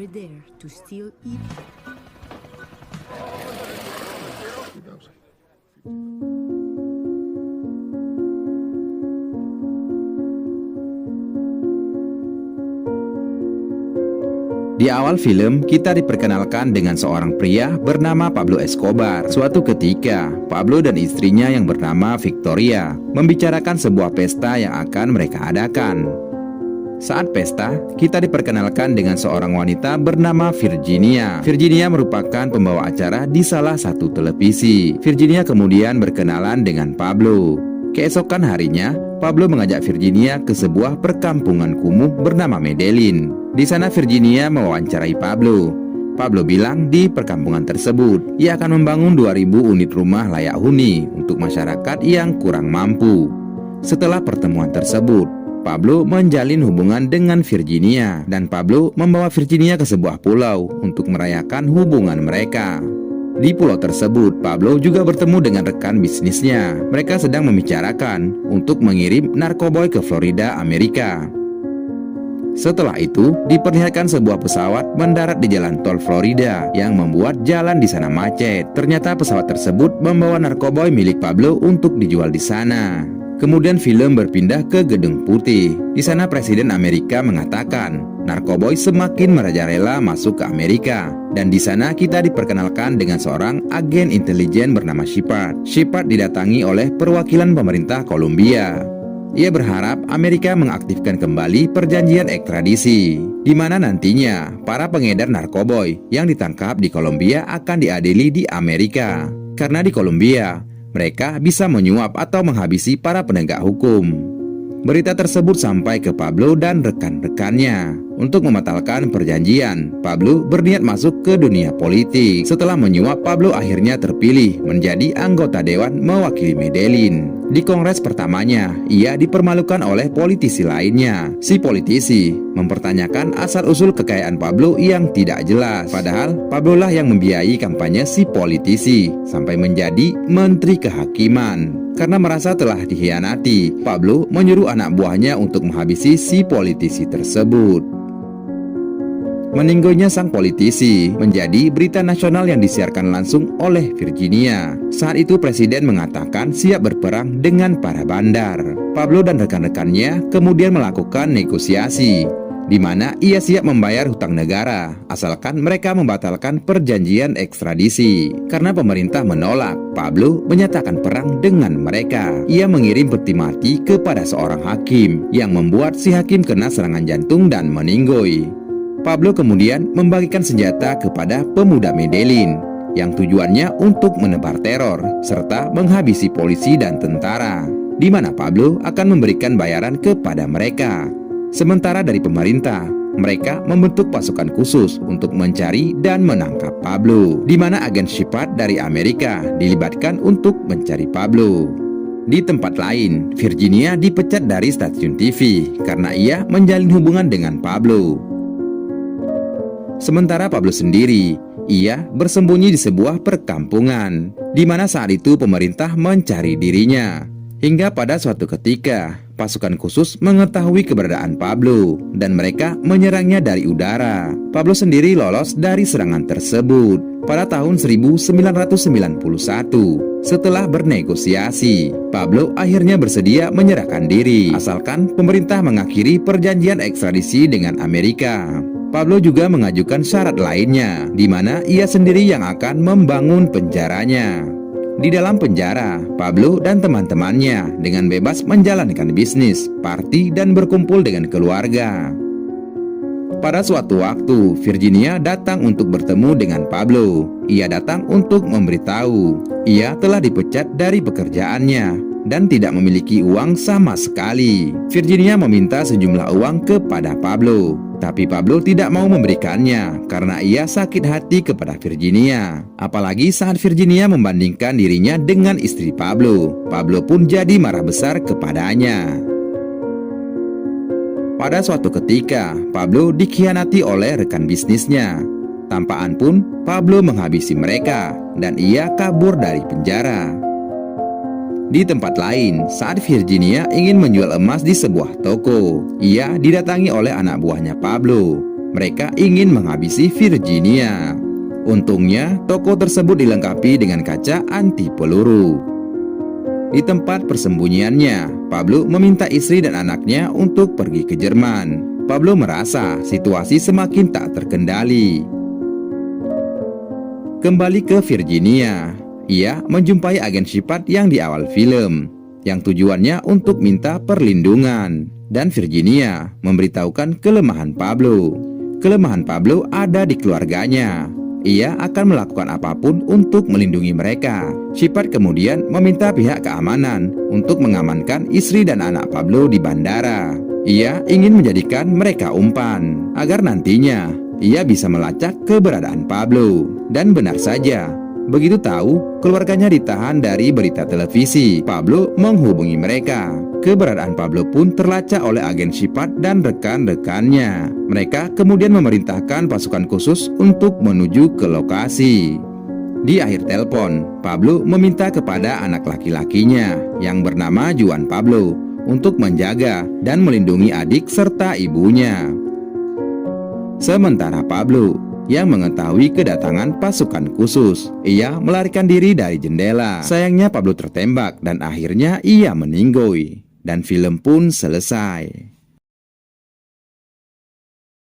were there to steal it. Di awal film, kita diperkenalkan dengan seorang pria bernama Pablo Escobar. Suatu ketika, Pablo dan istrinya yang bernama Victoria membicarakan sebuah pesta yang akan mereka adakan. Saat pesta, kita diperkenalkan dengan seorang wanita bernama Virginia. Virginia merupakan pembawa acara di salah satu televisi. Virginia kemudian berkenalan dengan Pablo. Keesokan harinya, Pablo mengajak Virginia ke sebuah perkampungan kumuh bernama Medellin. Di sana Virginia mewawancarai Pablo. Pablo bilang di perkampungan tersebut, ia akan membangun 2000 unit rumah layak huni untuk masyarakat yang kurang mampu. Setelah pertemuan tersebut, Pablo menjalin hubungan dengan Virginia, dan Pablo membawa Virginia ke sebuah pulau untuk merayakan hubungan mereka. Di pulau tersebut, Pablo juga bertemu dengan rekan bisnisnya. Mereka sedang membicarakan untuk mengirim narkoboy ke Florida, Amerika. Setelah itu, diperlihatkan sebuah pesawat mendarat di jalan tol Florida yang membuat jalan di sana macet. Ternyata pesawat tersebut membawa narkoboy milik Pablo untuk dijual di sana. Kemudian film berpindah ke Gedung Putih. Di sana Presiden Amerika mengatakan, narkoboy semakin merajalela masuk ke Amerika. Dan di sana kita diperkenalkan dengan seorang agen intelijen bernama Shepard. Shepard didatangi oleh perwakilan pemerintah Kolombia. Ia berharap Amerika mengaktifkan kembali perjanjian ekstradisi, di mana nantinya para pengedar narkoboy yang ditangkap di Kolombia akan diadili di Amerika. Karena di Kolombia, mereka bisa menyuap atau menghabisi para penegak hukum. Berita tersebut sampai ke Pablo dan rekan-rekannya. Untuk membatalkan perjanjian, Pablo berniat masuk ke dunia politik. Setelah menyuap, Pablo akhirnya terpilih menjadi anggota dewan mewakili Medellin. Di kongres pertamanya, ia dipermalukan oleh politisi lainnya. Si politisi mempertanyakan asal-usul kekayaan Pablo yang tidak jelas. Padahal, Pablo lah yang membiayai kampanye si politisi sampai menjadi menteri kehakiman. Karena merasa telah dikhianati, Pablo menyuruh anak buahnya untuk menghabisi si politisi tersebut. Meninggalnya sang politisi menjadi berita nasional yang disiarkan langsung oleh Virginia. Saat itu Presiden mengatakan siap berperang dengan para bandar. Pablo dan rekan-rekannya kemudian melakukan negosiasi, di mana ia siap membayar hutang negara asalkan mereka membatalkan perjanjian ekstradisi. Karena pemerintah menolak, Pablo menyatakan perang dengan mereka. Ia mengirim peti mati kepada seorang hakim yang membuat si hakim kena serangan jantung dan meninggoy. Pablo kemudian membagikan senjata kepada pemuda Medellin yang tujuannya untuk menebar teror serta menghabisi polisi dan tentara, di mana Pablo akan memberikan bayaran kepada mereka. Sementara dari pemerintah, mereka membentuk pasukan khusus untuk mencari dan menangkap Pablo, di mana agen Shepard dari Amerika dilibatkan untuk mencari Pablo. Di tempat lain, Virginia dipecat dari stasiun TV karena ia menjalin hubungan dengan Pablo. Sementara Pablo sendiri, ia bersembunyi di sebuah perkampungan, di mana saat itu pemerintah mencari dirinya. Hingga pada suatu ketika, pasukan khusus mengetahui keberadaan Pablo dan mereka menyerangnya dari udara. Pablo sendiri lolos dari serangan tersebut pada tahun 1991. Setelah bernegosiasi, Pablo akhirnya bersedia menyerahkan diri asalkan pemerintah mengakhiri perjanjian ekstradisi dengan Amerika. Pablo juga mengajukan syarat lainnya, di mana ia sendiri yang akan membangun penjaranya. Di dalam penjara, Pablo dan teman-temannya dengan bebas menjalankan bisnis, party, dan berkumpul dengan keluarga. Pada suatu waktu, Virginia datang untuk bertemu dengan Pablo. Ia datang untuk memberitahu ia telah dipecat dari pekerjaannya dan tidak memiliki uang sama sekali. Virginia meminta sejumlah uang kepada Pablo, tapi Pablo tidak mau memberikannya karena ia sakit hati kepada Virginia. Apalagi saat Virginia membandingkan dirinya dengan istri Pablo. Pablo pun jadi marah besar kepadanya. Pada suatu ketika, Pablo dikhianati oleh rekan bisnisnya. Tanpa ampun, Pablo menghabisi mereka dan ia kabur dari penjara. Di tempat lain, saat Virginia ingin menjual emas di sebuah toko, ia didatangi oleh anak buahnya Pablo. Mereka ingin menghabisi Virginia. Untungnya, toko tersebut dilengkapi dengan kaca anti peluru. Di tempat persembunyiannya, Pablo meminta istri dan anaknya untuk pergi ke Jerman. Pablo merasa situasi semakin tak terkendali. Kembali ke Virginia, ia menjumpai agen Shepard yang di awal film, yang tujuannya untuk minta perlindungan. Dan Virginia memberitahukan kelemahan Pablo. Kelemahan Pablo ada di keluarganya. Ia akan melakukan apapun untuk melindungi mereka. Shepard kemudian meminta pihak keamanan untuk mengamankan istri dan anak Pablo di bandara. Ia ingin menjadikan mereka umpan, agar nantinya ia bisa melacak keberadaan Pablo. Dan benar saja, begitu tahu keluarganya ditahan dari berita televisi, Pablo menghubungi mereka. Keberadaan Pablo pun terlacak oleh agen Shepard dan rekan-rekannya. Mereka kemudian memerintahkan pasukan khusus untuk menuju ke lokasi. Di akhir telepon, Pablo meminta kepada anak laki-lakinya yang bernama Juan Pablo untuk menjaga dan melindungi adik serta ibunya. Sementara Pablo yang mengetahui kedatangan pasukan khusus, ia melarikan diri dari jendela. Sayangnya Pablo tertembak dan akhirnya ia meninggoy. Dan film pun selesai.